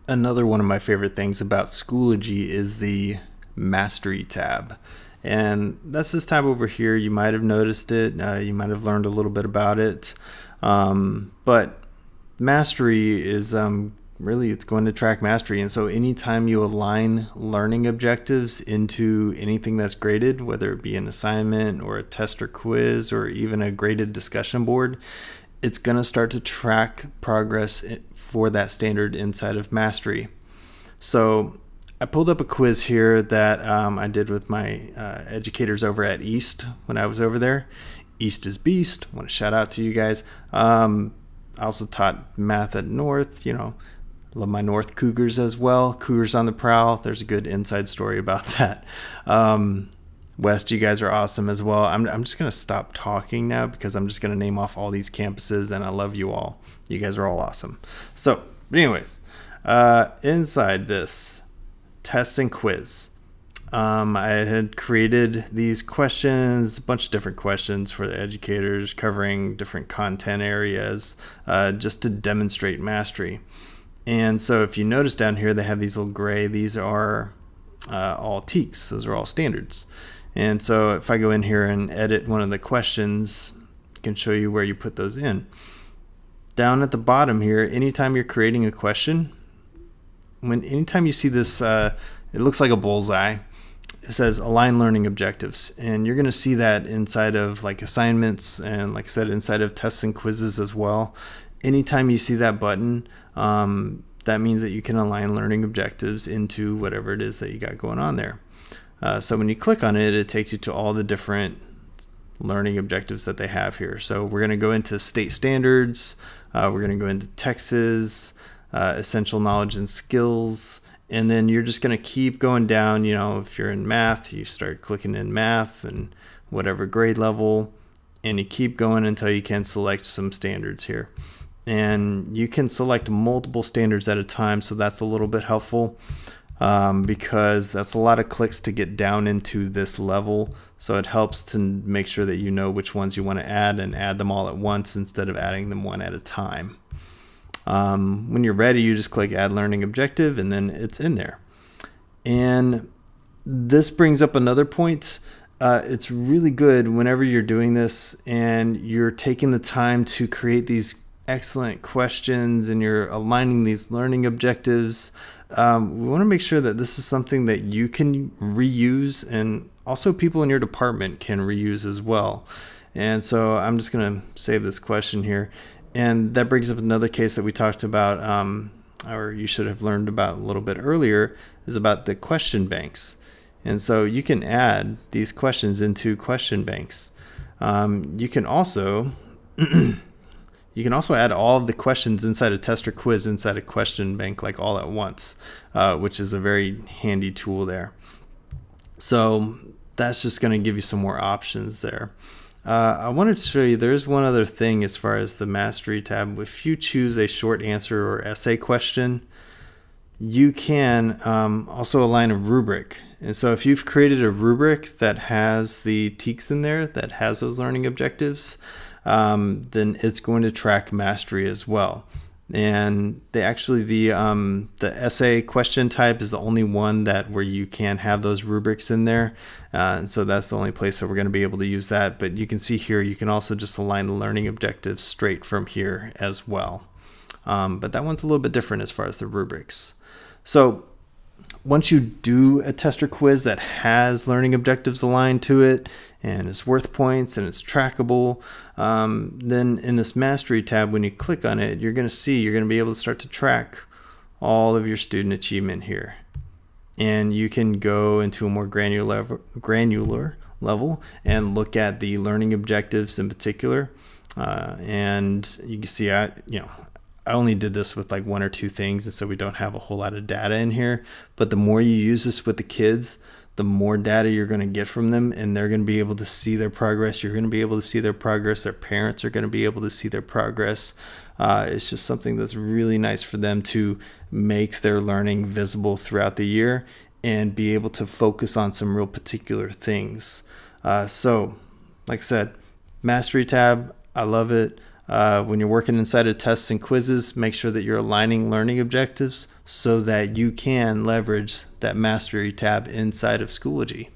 Another one of my favorite things about Schoology is the Mastery tab. And that's this tab over here. You might have noticed it. You might have learned a little bit about it. But Mastery is really, it's going to track mastery. And so anytime you align learning objectives into anything that's graded, whether it be an assignment or a test or quiz or even a graded discussion board, it's going to start to track progress for that standard inside of Mastery. So I pulled up a quiz here that I did with my educators over at East when I was over there. East is Beast. I want to shout out to you guys. I also taught math at North. Love my North Cougars as well. Cougars on the prowl. There's a good inside story about that. West, you guys are awesome as well. I'm just going to stop talking now because I'm just going to name off all these campuses, and I love you all. You guys are all awesome. So, anyways, inside this test and quiz, I had created these questions, a bunch of different questions for the educators covering different content areas just to demonstrate mastery. And so if you notice down here, they have these little gray. These are all TEKS. Those are all standards. And so if I go in here and edit one of the questions, I can show you where you put those in. Down at the bottom here, anytime you're creating a question, anytime you see this, it looks like a bullseye. It says align learning objectives. And you're going to see that inside of like assignments and, like I said, inside of tests and quizzes as well. Anytime you see that button, that means that you can align learning objectives into whatever it is that you got going on there. So when you click on it, it takes you to all the different learning objectives that they have here. So we're going to go into state standards. We're going to go into Texas, essential knowledge and skills. And then you're just going to keep going down. If you're in math, you start clicking in math and whatever grade level, and you keep going until you can select some standards here. And you can select multiple standards at a time, so that's a little bit helpful because that's a lot of clicks to get down into this level. So it helps to make sure that you know which ones you want to add and add them all at once instead of adding them one at a time. When you're ready, you just click Add Learning Objective, and then it's in there. And this brings up another point. It's really good whenever you're doing this and you're taking the time to create these excellent questions and you're aligning these learning objectives. We want to make sure that this is something that you can reuse and also people in your department can reuse as well. And so I'm just going to save this question here. And that brings up another case that we talked about, or you should have learned about a little bit earlier, is about the question banks. And so you can add these questions into question banks. You can also add all of the questions inside a test or quiz inside a question bank, like all at once, which is a very handy tool there. So that's just going to give you some more options there. I wanted to show you there's one other thing as far as the Mastery tab. If you choose a short answer or essay question, you can also align a rubric. And so if you've created a rubric that has the TEKS in there, that has those learning objectives, then it's going to track mastery as well. And the essay question type is the only one where you can have those rubrics in there. And so that's the only place that we're going to be able to use that. But you can see here, you can also just align the learning objectives straight from here as well. But that one's a little bit different as far as the rubrics. So once you do a test or quiz that has learning objectives aligned to it and it's worth points and it's trackable, then in this Mastery tab, when you click on it, you're going to be able to start to track all of your student achievement here. And you can go into a more granular level and look at the learning objectives in particular. And you can see, I only did this with like one or two things, and so we don't have a whole lot of data in here. But the more you use this with the kids, the more data you're going to get from them, and they're going to be able to see their progress. You're going to be able to see their progress. Their parents are going to be able to see their progress. It's just something that's really nice for them to make their learning visible throughout the year and be able to focus on some real particular things. So, like I said, Mastery tab, I love it. When you're working inside of tests and quizzes, make sure that you're aligning learning objectives so that you can leverage that mastery tab inside of Schoology.